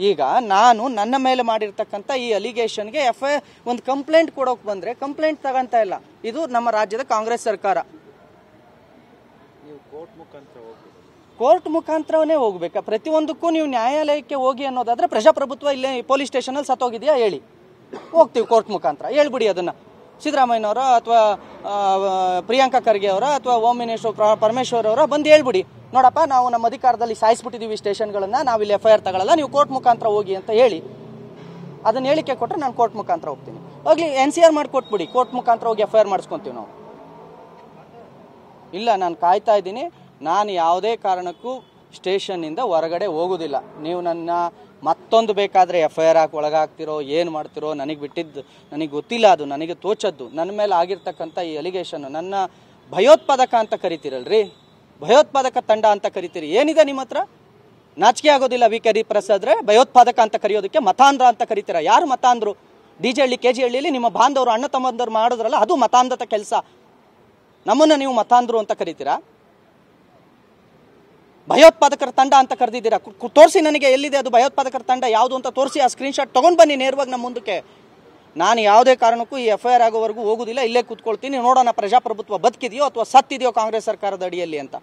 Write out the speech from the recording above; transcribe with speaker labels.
Speaker 1: ಈಗ ನಾನು ನನ್ನ ಮೇಲೆ ಮಾಡಿರ್ತಕ್ಕಂಥ ಈ ಅಲಿಗೇಷನ್ಗೆ ಒಂದು ಕಂಪ್ಲೇಂಟ್ ಕೊಡೋಕೆ ಬಂದರೆ ಕಂಪ್ಲೇಂಟ್ ತಗೊಂತ ಇಲ್ಲ. ಇದು ನಮ್ಮ ರಾಜ್ಯದ ಕಾಂಗ್ರೆಸ್ ಸರ್ಕಾರ. ಕೋರ್ಟ್ ಮುಖಾಂತರವೇ ಹೋಗ್ಬೇಕಾ? ಪ್ರತಿಯೊಂದಕ್ಕೂ ನೀವು ನ್ಯಾಯಾಲಯಕ್ಕೆ ಹೋಗಿ ಅನ್ನೋದಾದ್ರೆ ಪ್ರಜಾಪ್ರಭುತ್ವ ಇಲ್ಲೇ ಪೊಲೀಸ್ ಸ್ಟೇಷನಲ್ಲಿ ಸತ್ತೋಗಿದೆಯಾ ಹೇಳಿ, ಹೋಗ್ತೀವಿ ಕೋರ್ಟ್ ಮುಖಾಂತರ. ಹೇಳ್ಬಿಡಿ ಅದನ್ನು. ಸಿದ್ದರಾಮಯ್ಯನವರ ಅಥವಾ ಪ್ರಿಯಾಂಕಾ ಖರ್ಗೆ ಅವರ ಅಥವಾ ಹೋಮ್ ಮಿನಿಸ್ಟರ್ ಪರಮೇಶ್ವರ್ ಅವರ ಬಂದು ಹೇಳ್ಬಿಡಿ, ನೋಡಪ್ಪ ನಾವು ನಮ್ಮ ಅಧಿಕಾರದಲ್ಲಿ ಸಾಯಿಸ್ಬಿಟ್ಟಿದ್ದೀವಿ ಸ್ಟೇಷನ್ಗಳನ್ನು, ನಾವಿಲ್ಲಿ FIR ತಗೊಳ್ಳಲ್ಲ, ನೀವು ಕೋರ್ಟ್ ಮುಖಾಂತರ ಹೋಗಿ ಅಂತ ಹೇಳಿ. ಅದನ್ನ ಹೇಳಿಕೆ ಕೊಟ್ಟರೆ ನಾನು ಕೋರ್ಟ್ ಮುಖಾಂತರ ಹೋಗ್ತೀನಿ. ಹೋಗ್ಲಿ NCR ಮಾಡಿಕೊಟ್ಬಿಡಿ, ಕೋರ್ಟ್ ಮುಖಾಂತರ ಹೋಗಿ FIR ಮಾಡಿಸ್ಕೊತೀವಿ ನಾವು. ಇಲ್ಲ, ನಾನು ಕಾಯ್ತಾ ಇದ್ದೀನಿ. ನಾನು ಯಾವುದೇ ಕಾರಣಕ್ಕೂ ಸ್ಟೇಷನ್ನಿಂದ ಹೊರಗಡೆ ಹೋಗೋದಿಲ್ಲ. ನೀವು ನನ್ನ ಮತ್ತೊಂದು ಬೇಕಾದರೆ FIR ಹಾಕಿ ಒಳಗಾಗ್ತಿರೋ ಏನು ಮಾಡ್ತಿರೋ ನನಗೆ ಬಿಟ್ಟಿದ್ದು, ನನಗೆ ಗೊತ್ತಿಲ್ಲ. ಅದು ನನಗೆ ತೋಚದ್ದು. ನನ್ನ ಮೇಲೆ ಆಗಿರ್ತಕ್ಕಂಥ ಈ ಅಲಿಗೇಷನ್, ನನ್ನ ಭಯೋತ್ಪಾದಕ ಅಂತ ಕರಿತೀರಲ್ರಿ, ಭಯೋತ್ಪಾದಕ ತಂಡ ಅಂತ ಕರಿತೀರಿ. ಏನಿದೆ ನಿಮ್ಮ ಹತ್ರ? ನಾಚಿಕೆ ಆಗೋದಿಲ್ಲ VK ಪ್ರಸಾದ್ರೆ ಭಯೋತ್ಪಾದಕ ಅಂತ ಕರೆಯೋದಕ್ಕೆ? ಮತಾಂಧ್ರ ಅಂತ ಕರಿತೀರಾ? ಯಾರು ಮತಾಂಧ್ರು? DJ ಹಳ್ಳಿ KG ಹಳ್ಳಿಯಲ್ಲಿ ನಿಮ್ಮ ಬಾಂಧವರು ಅಣ್ಣ ತಮ್ಮಂದರು ಮಾಡಿದ್ರಲ್ಲ, ಅದು ಮತಾಂಧತ ಕೆಲಸ. ನಮ್ಮನ್ನು ನೀವು ಮತಾಂಧ್ರು ಅಂತ ಕರಿತೀರಾ? ಭಯೋತ್ಪಾದಕರ ತಂಡ ಅಂತ ಕರೆದಿದ್ದೀರಾ? ತೋರಿಸಿ ನನಗೆ, ಎಲ್ಲಿದೆ ಅದು ಭಯೋತ್ಪಾದಕರ ತಂಡ ಯಾವುದು ಅಂತ ತೋರಿಸಿ. ಆ ಸ್ಕ್ರೀನ್ಶಾಟ್ ತೊಗೊಂಡು ಬನ್ನಿ ನೇರವಾಗಿ ನಮ್ಮ ಮುಂದಕ್ಕೆ. ನಾನು ಯಾವುದೇ ಕಾರಣಕ್ಕೂ ಈ FIR ಆಗೋವರೆಗೂ ಹೋಗೋದಿಲ್ಲ, ಇಲ್ಲೇ ಕೂತ್ಕೊಳ್ತೀನಿ. ನೋಡೋಣ ಪ್ರಜಾಪ್ರಭುತ್ವ ಬದುಕಿದೆಯೋ ಅಥವಾ ಸತ್ತಿದೆಯೋ ಕಾಂಗ್ರೆಸ್ ಸರ್ಕಾರದ ಅಡಿಯಲ್ಲಿ ಅಂತ.